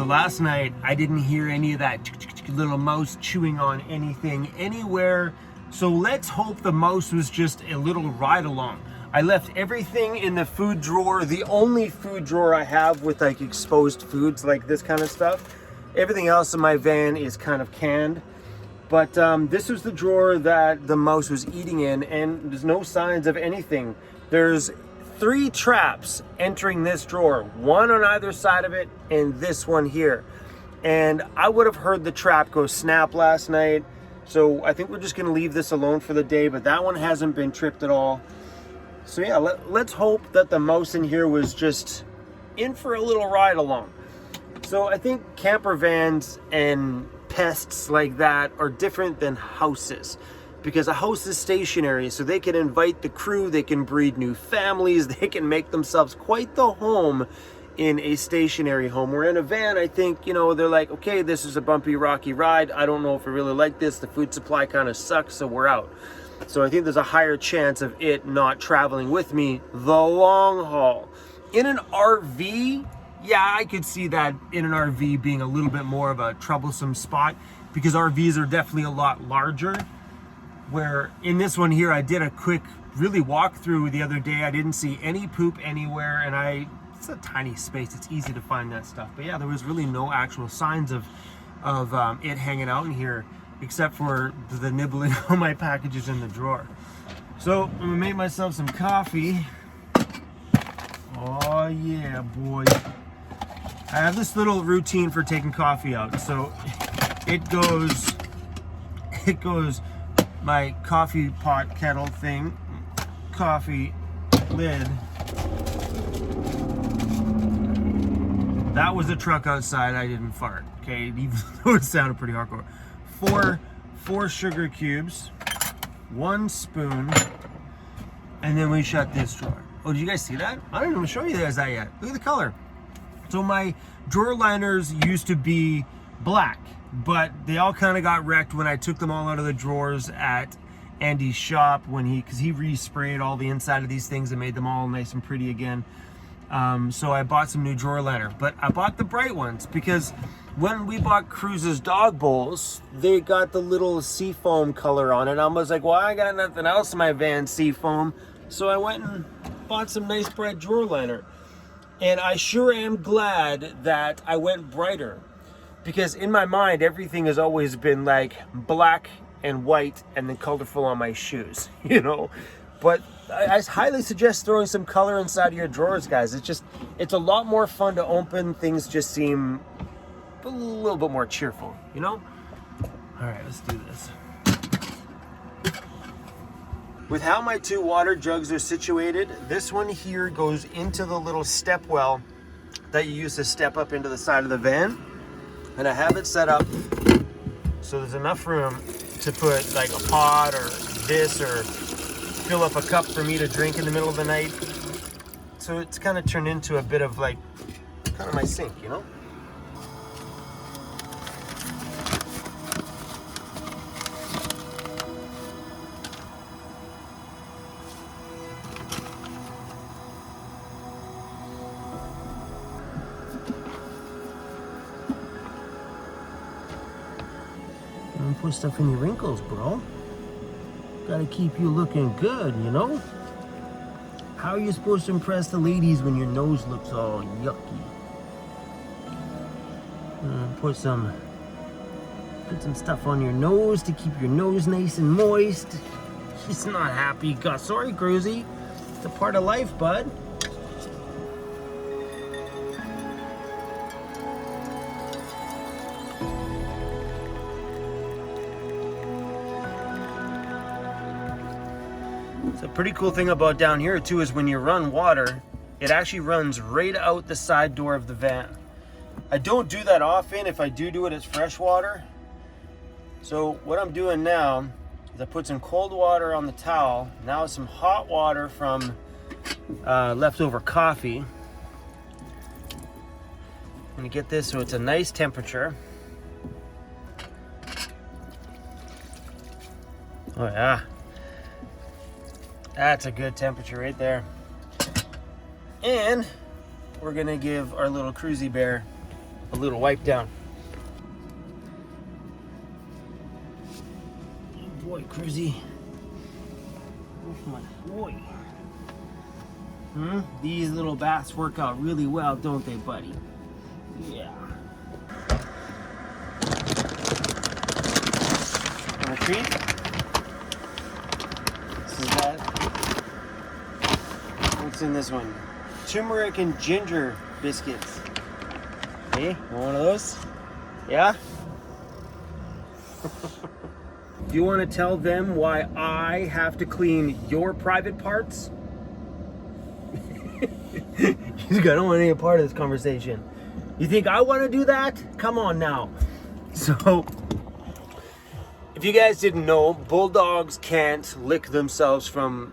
last night, I didn't hear any of that little mouse chewing on anything anywhere. So let's hope the mouse was just a little ride along. I left everything in the food drawer, the only food drawer I have with like exposed foods like this kind of stuff. Everything else in my van is kind of canned. But this was the drawer that the mouse was eating in, and there's no signs of anything. There's 3 traps entering this drawer, one on either side of it and this one here. And I would have heard the trap go snap last night. So I think we're just gonna leave this alone for the day, but that one hasn't been tripped at all. So yeah, let's hope that the mouse in here was just in for a little ride along. So I think camper vans and pests like that are different than houses, because a house is stationary, so they can invite the crew, they can breed new families, they can make themselves quite the home in a stationary home. Where in a van, I think, you know, they're like, okay, this is a bumpy, rocky ride. I don't know if I really like this. The food supply kind of sucks, so we're out. So I think there's a higher chance of it not traveling with me the long haul. In an RV, yeah, I could see that in an RV being a little bit more of a troublesome spot, because RVs are definitely a lot larger. Where in this one here, I did a quick really walk through the other day. I didn't see any poop anywhere, and it's a tiny space. It's easy to find that stuff. But yeah, there was really no actual signs of it hanging out in here, except for the nibbling on my packages in the drawer. So I'm gonna make myself some coffee. Oh yeah, boy. I have this little routine for taking coffee out. So it goes my coffee pot kettle thing, coffee lid. That was a truck outside. I didn't fart. Okay, even though it sounded pretty hardcore. Four sugar cubes, 1 spoon, and then we shut this drawer. Oh, did you guys see that? I didn't even show you guys that yet. Look at the color. So my drawer liners used to be black, but they all kind of got wrecked when I took them all out of the drawers at Andy's shop because he resprayed all the inside of these things and made them all nice and pretty again. So I bought some new drawer liner, but I bought the bright ones because when we bought Cruz's dog bowls, they got the little seafoam color on it. I was like, well, I got nothing else in my van seafoam, so I went and bought some nice bright drawer liner. And I sure am glad that I went brighter, because in my mind, everything has always been like black and white and then colorful on my shoes, you know? But I highly suggest throwing some color inside of your drawers, guys. It's a lot more fun to open. Things just seem a little bit more cheerful, you know? All right, let's do this. With how my 2 water jugs are situated, this one here goes into the little step well that you use to step up into the side of the van. And I have it set up so there's enough room to put like a pot or this, or fill up a cup for me to drink in the middle of the night. So it's kind of turned into a bit of like, kind of my sink, you know? Don't put stuff in your wrinkles, bro. Gotta keep you looking good, you know? How are you supposed to impress the ladies when your nose looks all yucky? Put some stuff on your nose to keep your nose nice and moist. She's not happy. God, sorry, Cruzy. It's a part of life, bud. So a pretty cool thing about down here too is when you run water, it actually runs right out the side door of the van. I don't do that often. If I do it, it's fresh water. So what I'm doing now is I put some cold water on the towel. Now some hot water from leftover coffee. I'm gonna get this so it's a nice temperature. Oh yeah. That's a good temperature right there. And we're gonna give our little Cruzy bear a little wipe down. Oh boy, Cruzy. Oh my boy. These little baths work out really well, don't they, buddy? Yeah. Want a treat? This is that. What's in this one? Turmeric and ginger biscuits. Hey, want one of those? Yeah? Do you want to tell them why I have to clean your private parts? I don't want any part of this conversation. You think I want to do that? Come on now. So, if you guys didn't know, bulldogs can't lick themselves from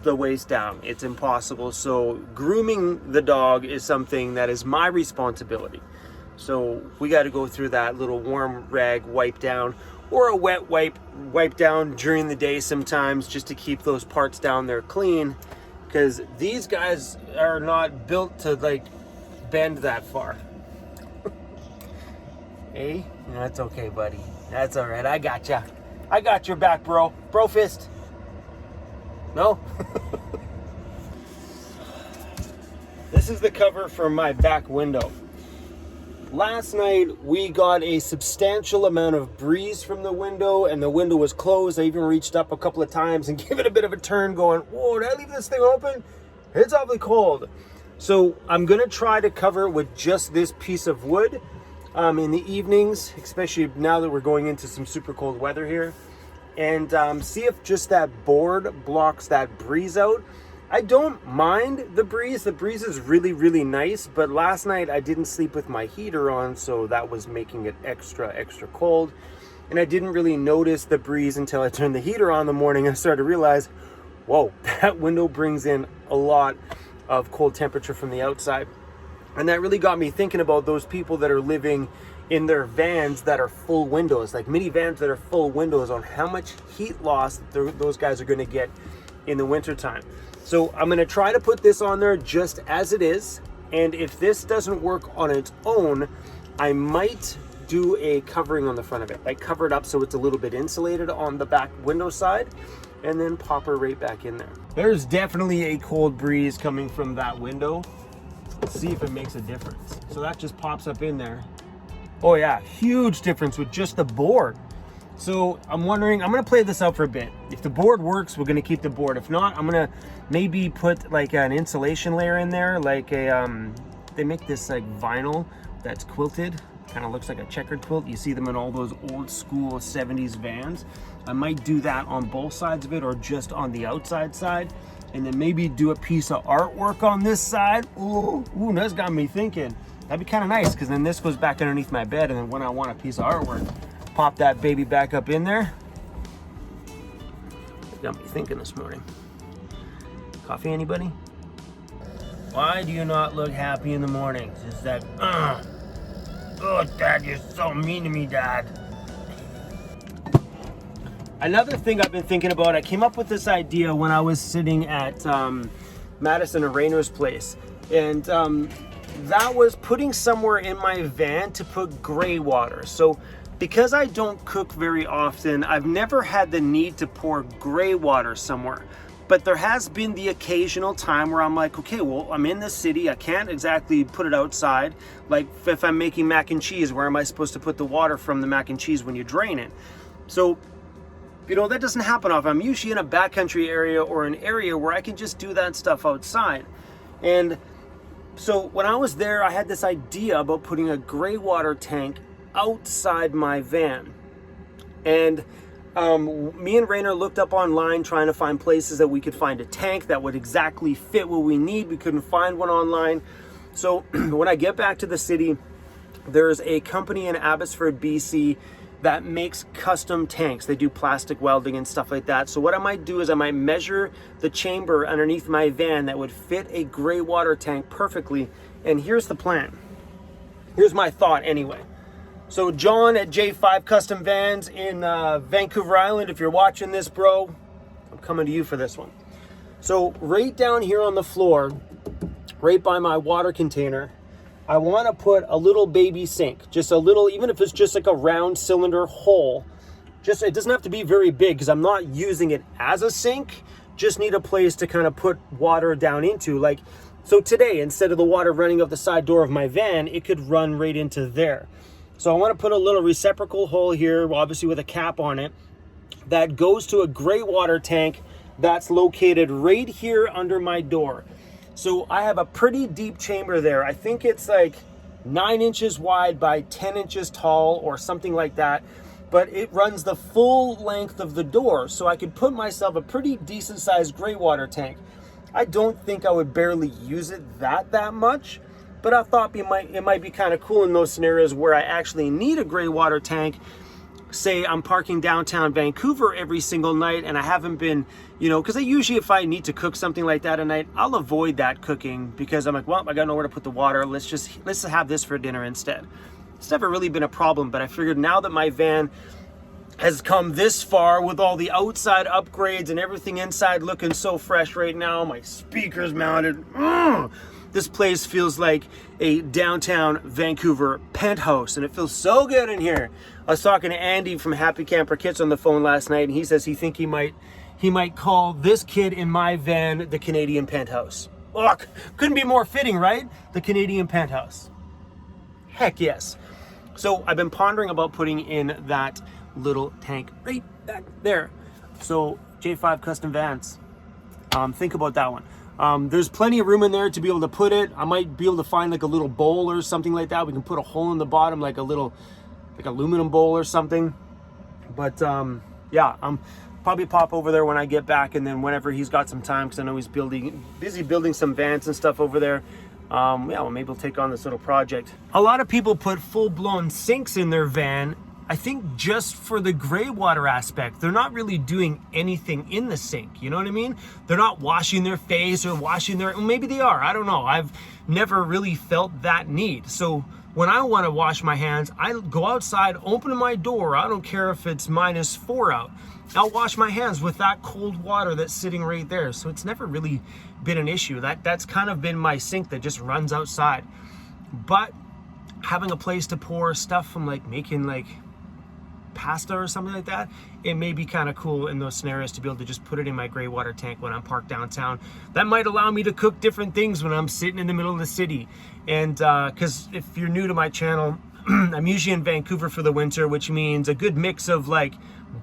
the waist down. It's impossible. So, grooming the dog is something that is my responsibility. So, we got to go through that little warm rag wipe down, or a wet wipe down during the day sometimes, just to keep those parts down there clean. Because these guys are not built to like bend that far. Hey, that's okay, buddy. That's all right. I gotcha. I got your back, bro. Bro fist. No? This is the cover for my back window. Last night we got a substantial amount of breeze from the window, and the window was closed. I even reached up a couple of times and gave it a bit of a turn, going, whoa, did I leave this thing open? It's awfully cold. So I'm gonna try to cover it with just this piece of wood in the evenings, especially now that we're going into some super cold weather here, and see if just that board blocks that breeze out. I don't mind the breeze. The breeze is really, really nice, but last night I didn't sleep with my heater on, so that was making it extra cold. And I didn't really notice the breeze until I turned the heater on in the morning and I started to realize, whoa, that window brings in a lot of cold temperature from the outside. And that really got me thinking about those people that are living in their vans that are full windows, like minivans that are full windows, on how much heat loss those guys are going to get in the wintertime. So I'm going to try to put this on there just as it is. And if this doesn't work on its own, I might do a covering on the front of it. Like cover it up so it's a little bit insulated on the back window side, and then pop her right back in there. There's definitely a cold breeze coming from that window. Let's see if it makes a difference. So that just pops up in there. Oh yeah, huge difference with just the board. So I'm wondering, I'm gonna play this out for a bit. If the board works, we're gonna keep the board. If not, I'm gonna maybe put like an insulation layer in there, like a, they make this like vinyl that's quilted, kind of looks like a checkered quilt. You see them in all those old school 70s vans. I might do that on both sides of it, or just on the outside side, and then maybe do a piece of artwork on this side. Ooh, that's got me thinking. That'd be kind of nice, because then this goes back underneath my bed, and then when I want a piece of artwork, pop that baby back up in there. It got me thinking this morning. Coffee, anybody? Why do you not look happy in the mornings? Is that, oh, Dad, you're so mean to me, Dad. Another thing I've been thinking about, I came up with this idea when I was sitting at Madison and Rayner's place. And that was putting somewhere in my van to put gray water. So because I don't cook very often, I've never had the need to pour gray water somewhere. But there has been the occasional time where I'm like, okay, well, I'm in the city. I can't exactly put it outside. Like if I'm making mac and cheese, where am I supposed to put the water from the mac and cheese when you drain it? So, you know, that doesn't happen often. I'm usually in a backcountry area or an area where I can just do that stuff outside. And so when I was there, I had this idea about putting a gray water tank outside my van. And me and Rayner looked up online trying to find places that we could find a tank that would exactly fit what we need. We couldn't find one online. So when I get back to the city, there's a company in Abbotsford, BC that makes custom tanks. They do plastic welding and stuff like that. So what I might do is I might measure the chamber underneath my van that would fit a gray water tank perfectly. And here's the plan. Here's my thought anyway. So John at J5 Custom Vans in Vancouver Island, if you're watching this, bro, I'm coming to you for this one. So right down here on the floor, right by my water container, I want to put a little baby sink, just a little, even if it's just like a round cylinder hole. Just, it doesn't have to be very big because I'm not using it as a sink. Just need a place to kind of put water down into. Like, so today, instead of the water running out the side door of my van, it could run right into there. So I want to put a little reciprocal hole here, obviously with a cap on it, that goes to a gray water tank that's located right here under my door. So I have a pretty deep chamber there. I think it's like 9 inches wide by 10 inches tall or something like that. But it runs the full length of the door. So I could put myself a pretty decent sized gray water tank. I don't think I would barely use it that much. But I thought it might be kind of cool in those scenarios where I actually need a gray water tank. Say I'm parking downtown Vancouver every single night and I haven't been, you know, because I usually, if I need to cook something like that at night, I'll avoid that cooking because I'm like, well, I got nowhere to put the water. Let's have this for dinner instead. It's never really been a problem, but I figured now that my van has come this far with all the outside upgrades and everything inside looking so fresh right now, my speakers mounted, this place feels like a downtown Vancouver penthouse, and it feels so good in here. I was talking to Andy from Happy Camper Kits on the phone last night, and he says he might call this kid in my van the Canadian penthouse. Oh, couldn't be more fitting, right? The Canadian penthouse. Heck yes. So I've been pondering about putting in that little tank right back there. So J5 Custom Vans, think about that one. There's plenty of room in there to be able to put it. I might be able to find like a little bowl or something like that. We can put a hole in the bottom, like a little, like aluminum bowl or something. But yeah, I'm probably pop over there when I get back, and then whenever he's got some time, because I know he's busy building some vans and stuff over there. Yeah, well, maybe we'll take on this little project. A lot of people put full-blown sinks in their van, I think just for the gray water aspect. They're not really doing anything in the sink, you know what I mean? They're not washing their face or washing their, maybe they are, I don't know. I've never really felt that need. So when I want to wash my hands, I go outside, open my door. I don't care if it's -4 out. I'll wash my hands with that cold water that's sitting right there. So it's never really been an issue. That's kind of been my sink that just runs outside. But having a place to pour stuff from, like making like pasta or something like that, it may be kind of cool in those scenarios to be able to just put it in my gray water tank when I'm parked downtown. That might allow me to cook different things when I'm sitting in the middle of the city. And because if you're new to my channel, I'm usually in Vancouver for the winter, which means a good mix of like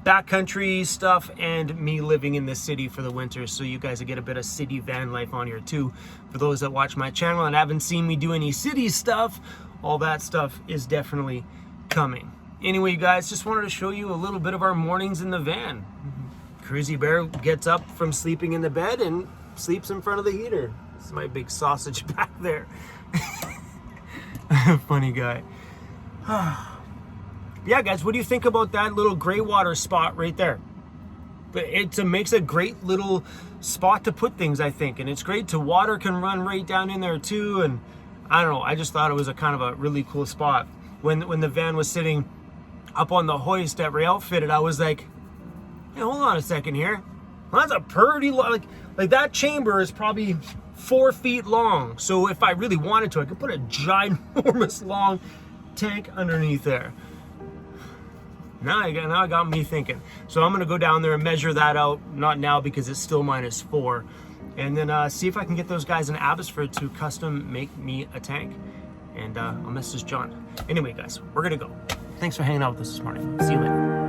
backcountry stuff and me living in the city for the winter. So you guys will get a bit of city van life on here too. For those that watch my channel and haven't seen me do any city stuff, all that stuff is definitely coming. Anyway, guys, just wanted to show you a little bit of our mornings in the van. Cruzy Bear gets up from sleeping in the bed and sleeps in front of the heater. This is my big sausage back there. Funny guy. Yeah, guys, what do you think about that little gray water spot right there? It makes a great little spot to put things, I think. And it's great to water can run right down in there too. And I don't know, I just thought it was a kind of a really cool spot. When the van was sitting up on the hoist at Ray Outfitted, I was like, hey, hold on a second here. Well, that's a pretty long, like that chamber is probably 4 feet long. So if I really wanted to, I could put a ginormous long tank underneath there. Now it got me thinking. So I'm gonna go down there and measure that out. Not now because it's still -4. And then see if I can get those guys in Abbotsford to custom make me a tank. And I'll message John. Anyway, guys, we're gonna go. Thanks for hanging out with us this morning. See you later.